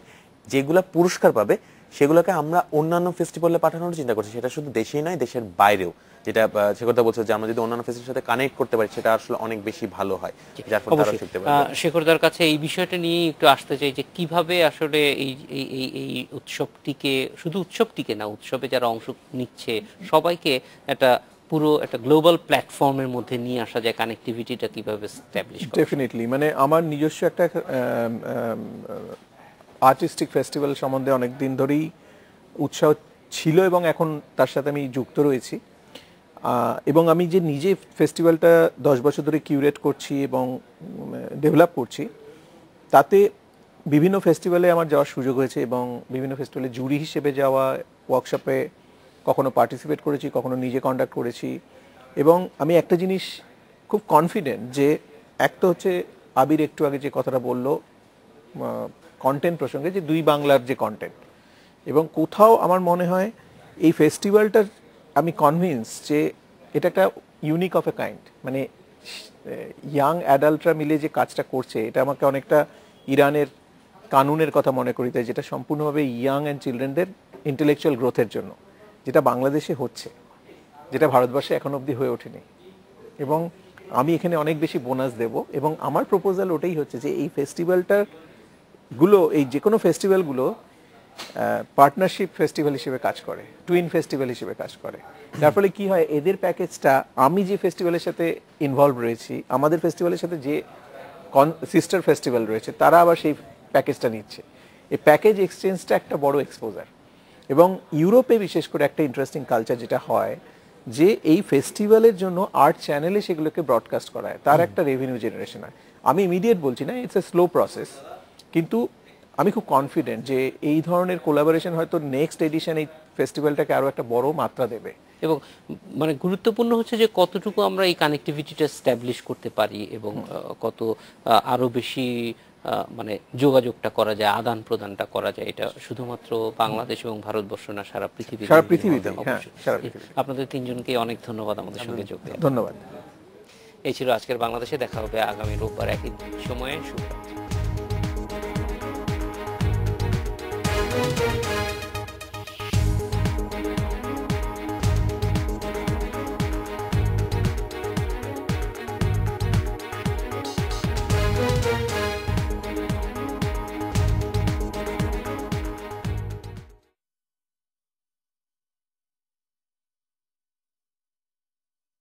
যেগুলা পুরস্কার পাবে সেগুলোকে আমরা অন্যান্য ফেস্টিভ্যালে পাঠানোর চিন্তা করছি। সেটা শুধু দেশেই নয়, দেশের বাইরেও, যেটা সে কথা বলছে যে আমরা যদি অন্যান্য ফেস্টিভ্যালের সাথে কানেক্ট করতে পারি সেটা আসলে অনেক বেশি ভালো হয়, যার ফলে তারা শিখতে পারবে। শেখরদার কাছে এই বিষয়টা নিয়ে একটু আসতে চাই যে কিভাবে আসলে এই উৎসবটিকে, শুধু উৎসবটিকে না, উৎসবে যারা অংশ নিচ্ছে সবাইকে একটা পুরো একটা গ্লোবাল প্ল্যাটফর্মের মধ্যে নিয়ে আসা যায়, কানেক্টিভিটিটা কিভাবে এস্টাবলিশ করা। ডেফিনেটলি, মানে আমার নিজস্ব একটা আর্টিস্টিক ফেস্টিভ্যাল সম্বন্ধে অনেক দিন ধরেই উৎসাহ ছিল এবং এখন তার সাথে আমি যুক্ত রয়েছি। এবং আমি যে নিজে ফেস্টিভ্যালটা 10 বছর ধরে কিউরেট করছি এবং ডেভেলপ করছি, তাতে বিভিন্ন ফেস্টিভ্যালে আমার যাওয়ার সুযোগ হয়েছে এবং বিভিন্ন ফেস্টিভ্যালে জুরি হিসেবে যাওয়া, ওয়ার্কশপে কখনো পার্টিসিপেট করেছি, কখনো নিজে কন্ডাক্ট করেছি। এবং আমি একটা জিনিস খুব কনফিডেন্ট যে, একটা হচ্ছে আবির একটু আগে যে কথাটা বললো কন্টেন্ট প্রসঙ্গে, যে দুই বাংলার যে কন্টেন্ট, এবং কোথাও আমার মনে হয় এই ফেস্টিভ্যালটার, আমি কনভিন্স যে এটা একটা ইউনিক অফ এ কাইন্ড, মানে ইয়াং অ্যাডাল্টরা মিলে যে কাজটা করছে, এটা আমাকে অনেকটা ইরানের কানুনের কথা মনে করি, তাই যেটা সম্পূর্ণভাবে ইয়াং অ্যান্ড চিলড্রেনদের ইন্টেলেকচুয়াল গ্রোথের জন্য, যেটা বাংলাদেশে হচ্ছে, যেটা ভারতবর্ষে এখন অবধি হয়ে ওঠেনি। এবং আমি এখানে অনেক বেশি বোনাস দেব, এবং আমার প্রপোজাল ওটাই হচ্ছে যে এই ফেস্টিভ্যালটার গুলো, এই যে কোনো ফেস্টিভ্যালগুলো পার্টনারশিপ ফেস্টিভ্যাল হিসেবে কাজ করে, টুইন ফেস্টিভ্যাল হিসেবে কাজ করে। যার ফলে কি হয়, এদের প্যাকেজটা, আমি যে ফেস্টিভ্যালের সাথে ইনভলভ রয়েছি, আমাদের ফেস্টিভ্যালের সাথে যে সিস্টার ফেস্টিভ্যাল রয়েছে, তারা আবার সেই প্যাকেজটা নিচ্ছে। এই প্যাকেজ এক্সচেঞ্জটা একটা বড় এক্সপোজার। এবং ইউরোপে বিশেষ করে একটা ইন্টারেস্টিং কালচার যেটা হয়, যে এই ফেস্টিভ্যালের জন্য আর্ট চ্যানেলে সেগুলোকে ব্রডকাস্ট করা হয়, তার একটা রেভিনিউ জেনারেশন হয়। আমি ইমিডিয়েট বলছি না, ইটস এ স্লো প্রসেস, কিন্তু আমি খুব কনফিডেন্ট যে এই ধরনের কোলাবোরেশন হয়তো নেক্সট এডিশন এই ফেস্টিভ্যালটাকে আরো একটা বড় মাত্রা দেবে। এবং মানে গুরুত্বপূর্ণ হচ্ছে যে কতটুকু আমরা এই কানেক্টিভিটিটা এস্টাবলিশ করতে পারি এবং কত আরো বেশি মানে যোগাযোগটা করা যায়, আদান প্রদানটা করা যায়। এটা শুধুমাত্র বাংলাদেশ এবং ভারতবর্ষ না, সারা পৃথিবীতে। আপনাদের তিনজনকে অনেক ধন্যবাদ আমাদের সঙ্গে যোগ দেওয়ার। ধন্যবাদ। এই ছিল আজকের বাংলাদেশে। দেখা হবে আগামী রোববার একই সময়ে। শুভরাত্রি।